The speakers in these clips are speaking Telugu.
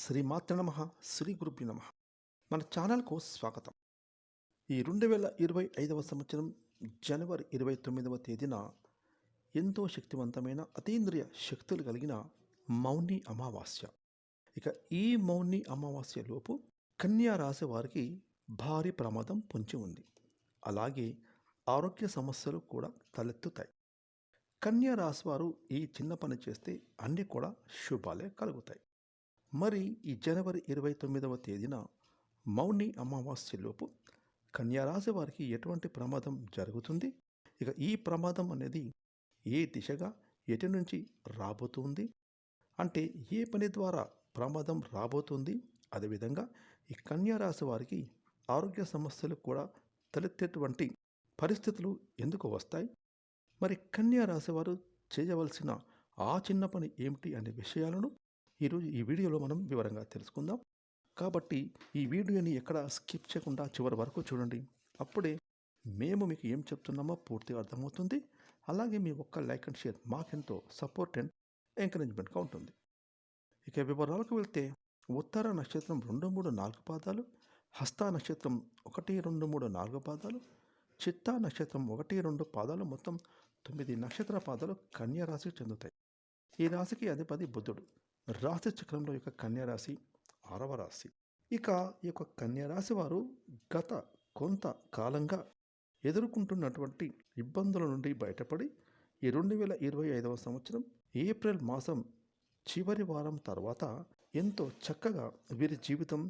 శ్రీమాత్ర నమ. శ్రీ గురుభ్యో నమ. మన ఛానల్కు స్వాగతం. ఈ 2025వ సంవత్సరం జనవరి 29వ తేదీన ఎంతో శక్తివంతమైన అతీంద్రియ శక్తులు కలిగిన మౌని అమావాస్య. ఇక ఈ మౌని అమావాస్యలోపు కన్యా రాశి వారికి భారీ ప్రమాదం పొంచి ఉంది. అలాగే ఆరోగ్య సమస్యలు కూడా తలెత్తుతాయి. కన్యా రాశి వారు ఈ చిన్న పని చేస్తే అన్నీ కూడా శుభాలే కలుగుతాయి. మరి ఈ జనవరి 29వ తేదీన మౌని అమావాస్యలోపు కన్యారాశి వారికి ఎటువంటి ప్రమాదం జరుగుతుంది, ఇక ఈ ప్రమాదం అనేది ఏ దిశగా ఎటు నుంచి రాబోతుంది, అంటే ఏ పని ద్వారా ప్రమాదం రాబోతుంది, అదేవిధంగా ఈ కన్యారాశి వారికి ఆరోగ్య సమస్యలు కూడా తలెత్తేటువంటి పరిస్థితులు ఎందుకు వస్తాయి, మరి కన్యారాశి వారు చేయవలసిన ఆ చిన్న పని ఏమిటి అనే విషయాలను ఈరోజు ఈ వీడియోలో మనం వివరంగా తెలుసుకుందాం. కాబట్టి ఈ వీడియోని ఎక్కడ స్కిప్ చేయకుండా చివరి వరకు చూడండి. అప్పుడే మేము మీకు ఏం చెప్తున్నామో పూర్తిగా అర్థమవుతుంది. అలాగే మీ ఒక్క లైక్ అండ్ షేర్ మాకెంతో సపోర్ట్ అండ్ ఎంకరేజ్మెంట్గా ఉంటుంది. ఇక వివరాలకు వెళ్తే ఉత్తర నక్షత్రం 2, 3, 4 పాదాలు, హస్త నక్షత్రం 1, 2, 3, 4 పాదాలు, చిత్తా నక్షత్రం 1, 2 పాదాలు, మొత్తం 9 నక్షత్ర పాదాలు కన్యా రాశికి చెందుతాయి. ఈ రాశికి అధిపతి బుధుడు. రాశి చక్రంలో యొక్క కన్యారాశి 6వ రాశి. ఇక ఈ యొక్క కన్యారాశి వారు గత కొంత కాలంగా ఎదుర్కొంటున్నటువంటి ఇబ్బందుల నుండి బయటపడి ఈ 2025వ సంవత్సరం ఏప్రిల్ మాసం చివరి వారం తర్వాత ఎంతో చక్కగా వీరి జీవితం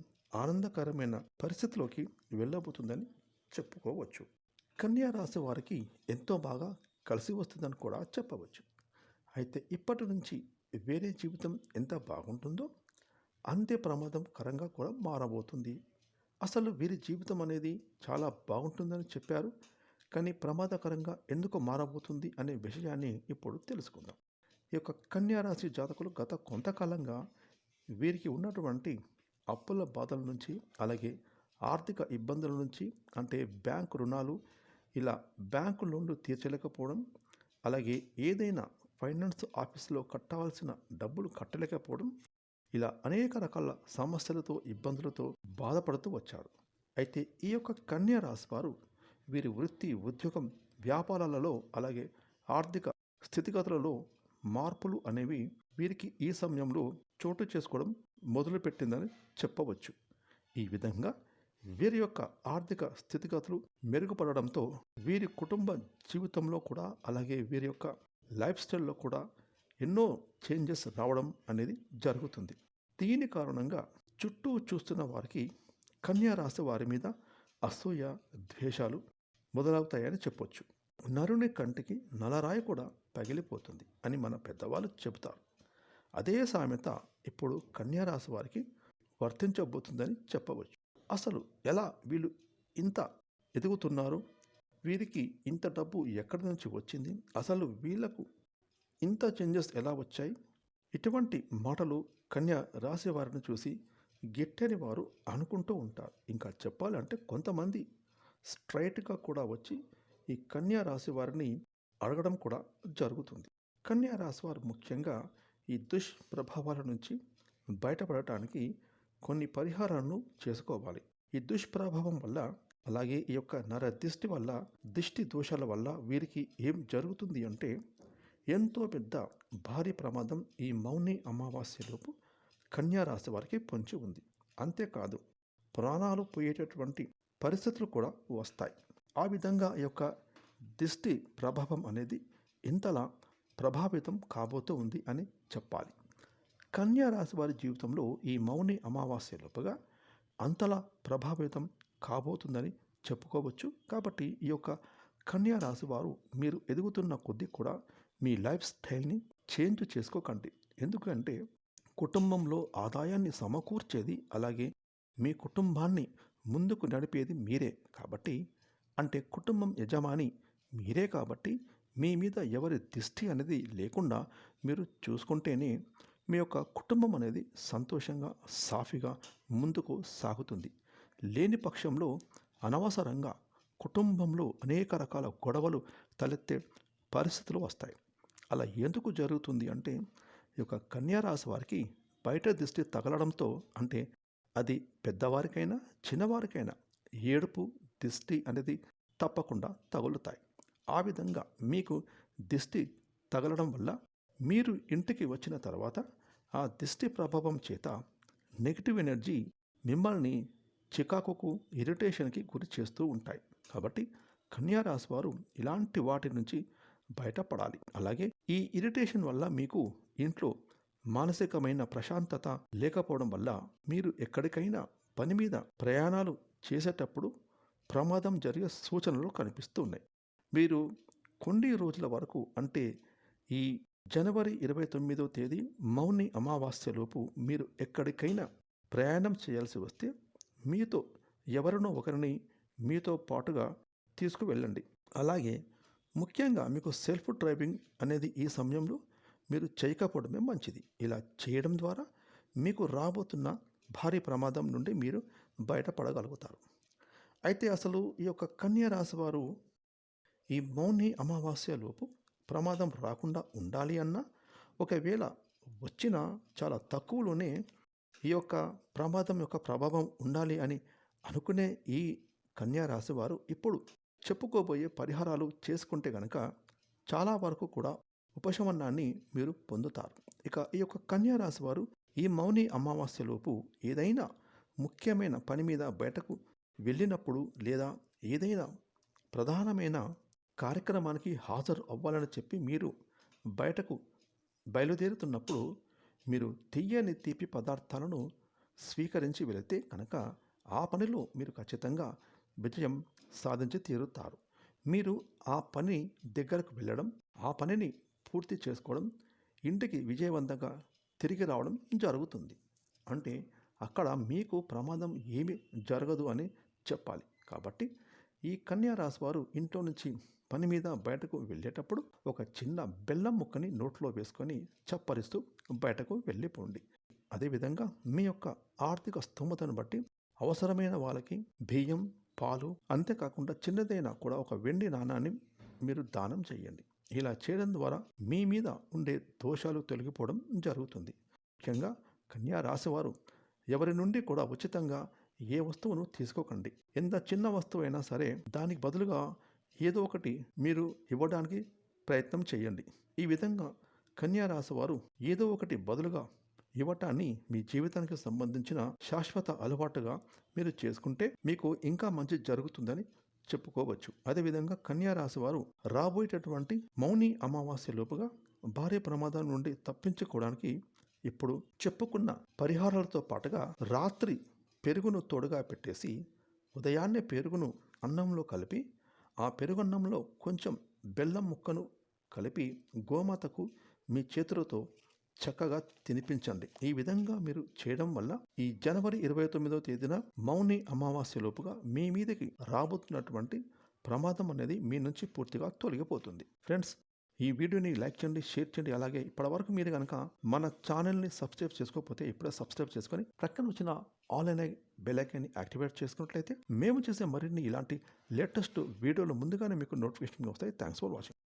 ఆనందకరమైన పరిస్థితిలోకి వెళ్ళబోతుందని చెప్పుకోవచ్చు. కన్యారాశి వారికి ఎంతో బాగా కలిసి వస్తుందని కూడా చెప్పవచ్చు. అయితే ఇప్పటి నుంచి వేరే జీవితం ఎంత బాగుంటుందో అంతే ప్రమాదకరంగా కూడా మారబోతుంది. అసలు వీరి జీవితం అనేది చాలా బాగుంటుందని చెప్పారు, కానీ ప్రమాదకరంగా ఎందుకు మారబోతుంది అనే విషయాన్ని ఇప్పుడు తెలుసుకుందాం. ఈ యొక్క కన్యారాశి జాతకులు గత కొంతకాలంగా వీరికి ఉన్నటువంటి అప్పుల బాధల నుంచి, అలాగే ఆర్థిక ఇబ్బందుల నుంచి, అంటే బ్యాంకు రుణాలు, ఇలా బ్యాంకు లోన్లు తీర్చలేకపోవడం, అలాగే ఏదైనా ఫైనాన్స్ ఆఫీసులో కట్టవలసిన డబ్బులు కట్టలేకపోవడం, ఇలా అనేక రకాల సమస్యలతో ఇబ్బందులతో బాధపడుతూ వచ్చారు. అయితే ఈ యొక్క కన్యా రాశి వారు వీరి వృత్తి, ఉద్యోగం, వ్యాపారాలలో, అలాగే ఆర్థిక స్థితిగతులలో మార్పులు అనేవి వీరికి ఈ సమయంలో చోటు చేసుకోవడం మొదలుపెట్టిందని చెప్పవచ్చు. ఈ విధంగా వీరి యొక్క ఆర్థిక స్థితిగతులు మెరుగుపడడంతో వీరి కుటుంబ జీవితంలో కూడా, అలాగే వీరి యొక్క లైఫ్ స్టైల్లో కూడా ఎన్నో చేంజెస్ రావడం అనేది జరుగుతుంది. దీని కారణంగా చుట్టూ చూస్తున్న వారికి కన్యా రాశి వారి మీద అసూయ, ద్వేషాలు మొదలవుతాయని చెప్పొచ్చు. నరుని కంటికి నలరాయి కూడా పగిలిపోతుంది అని మన పెద్దవాళ్ళు చెబుతారు. అదే సామెత ఇప్పుడు కన్యా రాశి వారికి వర్తించబోతుందని చెప్పవచ్చు. అసలు ఎలా వీళ్ళు ఇంత ఎదుగుతున్నారు, వీరికి ఇంత డబ్బు ఎక్కడి నుంచి వచ్చింది, అసలు వీళ్ళకు ఇంత చేంజెస్ ఎలా వచ్చాయి, ఇటువంటి మాటలు కన్యా రాశి వారిని చూసి గిట్టని వారు అనుకుంటూ ఉంటారు. ఇంకా చెప్పాలంటే కొంతమంది స్ట్రైట్గా కూడా వచ్చి ఈ కన్యా రాశి వారిని అడగడం కూడా జరుగుతుంది. కన్యా రాశి వారు ముఖ్యంగా ఈ దుష్ప్రభావాల నుంచి బయటపడటానికి కొన్ని పరిహారాలను చేసుకోవాలి. ఈ దుష్ప్రభావం వల్ల, అలాగే ఈ యొక్క నర దిష్టి వల్ల, దిష్టి దోషాల వల్ల వీరికి ఏం జరుగుతుంది అంటే ఎంతో పెద్ద భారీ ప్రమాదం ఈ మౌని అమావాస్యలోపు కన్యా రాశి వారికి పొంచి ఉంది. అంతేకాదు ప్రాణాలు పోయేటటువంటి పరిస్థితులు కూడా వస్తాయి. ఆ విధంగా ఈ యొక్క దిష్టి ప్రభావం అనేది ఇంతలా ప్రభావితం కాబోతూ ఉంది అని చెప్పాలి. కన్యా రాశి వారి జీవితంలో ఈ మౌని అమావాస్యలోపుగా అంతలా ప్రభావితం కాబోతుందని చెప్పుకోవచ్చు. కాబట్టి ఈ యొక్క కన్యా రాశి వారు మీరు ఎదుగుతున్న కొద్దీ కూడా మీ లైఫ్ స్టైల్ని చేంజ్ చేసుకోకండి. ఎందుకంటే కుటుంబంలో ఆదాయాన్ని సమకూర్చేది, అలాగే మీ కుటుంబాన్ని ముందుకు నడిపేది మీరే కాబట్టి, అంటే కుటుంబం యజమాని మీరే కాబట్టి మీ మీద ఎవరి దిష్టి అనేది లేకుండా మీరు చూసుకుంటేనే మీ యొక్క కుటుంబం అనేది సంతోషంగా, సాఫీగా ముందుకు సాగుతుంది. లేని పక్షంలో అనవసరంగా కుటుంబంలో అనేక రకాల గొడవలు తలెత్తే పరిస్థితులు వస్తాయి. అలా ఎందుకు జరుగుతుంది అంటే ఈ యొక్క కన్యా రాశి వారికి బయట దిష్టి తగలడంతో అంటే అది పెద్దవారికైనా చిన్నవారికైనా ఏడుపు దిష్టి అనేది తప్పకుండా తగులుతాయి. ఆ విధంగా మీకు దిష్టి తగలడం వల్ల మీరు ఇంటికి వచ్చిన తర్వాత ఆ దిష్టి ప్రభావం చేత నెగిటివ్ ఎనర్జీ మిమ్మల్ని చికాకుకు ఇరిటేషన్కి గురి చేస్తూ ఉంటాయి. కాబట్టి కన్యా రాశి వారు ఇలాంటి వాటి నుంచి బయటపడాలి. అలాగే ఈ ఇరిటేషన్ వల్ల మీకు ఇంట్లో మానసికమైన ప్రశాంతత లేకపోవడం వల్ల మీరు ఎక్కడికైనా పని మీద ప్రయాణాలు చేసేటప్పుడు ప్రమాదం జరిగే సూచనలు కనిపిస్తూ ఉన్నాయి. మీరు కొన్ని రోజుల వరకు అంటే ఈ జనవరి 29వ తేదీ మౌని అమావాస్యలోపు మీరు ఎక్కడికైనా ప్రయాణం చేయాల్సి వస్తే మీతో ఎవరినో ఒకరిని మీతో పాటుగా తీసుకువెళ్ళండి. అలాగే ముఖ్యంగా మీకు సెల్ఫ్ డ్రైవింగ్ అనేది ఈ సమయంలో మీరు చేయకపోవడమే మంచిది. ఇలా చేయడం ద్వారా మీకు రాబోతున్న భారీ ప్రమాదం నుండి మీరు బయటపడగలుగుతారు. అయితే అసలు ఈ యొక్క కన్యా రాశి వారు ఈ మౌని అమావాస్యలోపు ప్రమాదం రాకుండా ఉండాలి అన్నా, ఒకవేళ వచ్చినా చాలా తక్కువలోనే ఈ యొక్క ప్రమాదం యొక్క ప్రభావం ఉండాలి అని అనుకునే ఈ కన్యా రాశి వారు ఇప్పుడు చెప్పుకోబోయే పరిహారాలు చేసుకుంటే గనక చాలా వరకు కూడా ఉపశమనాన్ని మీరు పొందుతారు. ఇక ఈ యొక్క కన్యా రాశి వారు ఈ మౌని అమావాస్యలోపు ఏదైనా ముఖ్యమైన పని మీద బయటకు వెళ్ళినప్పుడు లేదా ఏదైనా ప్రధానమైన కార్యక్రమానికి హాజరు అవ్వాలని చెప్పి మీరు బయటకు బయలుదేరుతున్నప్పుడు మీరు తీయని తీపి పదార్థాలను స్వీకరించి వెళితే కనుక ఆ పనిలో మీరు ఖచ్చితంగా విజయం సాధించి తీరుతారు. మీరు ఆ పని దగ్గరకు వెళ్ళడం, ఆ పనిని పూర్తి చేసుకోవడం, ఇంటికి విజయవంతంగా తిరిగి రావడం జరుగుతుంది. అంటే అక్కడ మీకు ప్రమాదం ఏమీ జరగదు అని చెప్పాలి. కాబట్టి ఈ కన్యా రాశి వారు ఇంట్లో నుంచి పని మీద బయటకు వెళ్ళేటప్పుడు ఒక చిన్న బెల్లం ముక్కని నోట్లో వేసుకొని చప్పరిస్తూ బయటకు వెళ్ళిపోండి. అదేవిధంగా మీ యొక్క ఆర్థిక స్తోమతను బట్టి అవసరమైన వాళ్ళకి బియ్యం, పాలు, అంతేకాకుండా చిన్నదైనా కూడా ఒక వెండి నాణాన్ని మీరు దానం చేయండి. ఇలా చేయడం ద్వారా మీ మీద ఉండే దోషాలు తొలగిపోవడం జరుగుతుంది. ముఖ్యంగా కన్యా రాశివారు ఎవరి నుండి కూడా ఉచితంగా ఏ వస్తువును తీసుకోకండి. ఎంత చిన్న వస్తువు అయినా సరే దానికి బదులుగా ఏదో ఒకటి మీరు ఇవ్వడానికి ప్రయత్నం చేయండి. ఈ విధంగా కన్యా రాశి వారు ఏదో ఒకటి బదులుగా ఇవ్వటాన్ని మీ జీవితానికి సంబంధించిన శాశ్వత అలవాటుగా మీరు చేసుకుంటే మీకు ఇంకా మంచి జరుగుతుందని చెప్పుకోవచ్చు. అదేవిధంగా కన్యా రాశి వారు రాబోయేటటువంటి మౌని అమావాస్య లోపుగా భారీ ప్రమాదం నుండి తప్పించుకోవడానికి ఇప్పుడు చెప్పుకున్న పరిహారాలతో పాటుగా రాత్రి పెరుగును తోడుగా పెట్టేసి ఉదయాన్నే పెరుగును అన్నంలో కలిపి ఆ పెరుగన్నంలో కొంచెం బెల్లం ముక్కను కలిపి గోమాతకు మీ చేతులతో చక్కగా తినిపించండి. ఈ విధంగా మీరు చేయడం వల్ల ఈ జనవరి 29వ తేదీన మౌని అమావాస్య లోపుగా మీ మీదకి రాబోతున్నటువంటి ప్రమాదం అనేది మీ నుంచి పూర్తిగా తొలగిపోతుంది. ఫ్రెండ్స్, ఈ వీడియోని లైక్ చేయండి, షేర్ చేయండి. అలాగే ఇప్పటివరకు మీరు కనుక మన ఛానల్ని సబ్స్క్రైబ్ చేసుకోకపోతే ఇప్పుడే సబ్స్క్రైబ్ చేసుకొని ప్రక్కన వచ్చిన ఆల్ అనే బెల్ ఐకాన్ని యాక్టివేట్ చేసుకున్నట్లయితే మేము చేసే మరిన్ని ఇలాంటి లేటెస్ట్ వీడియోలు ముందుగానే మీకు నోటిఫికేషన్ వస్తాయి. Thanks for watching.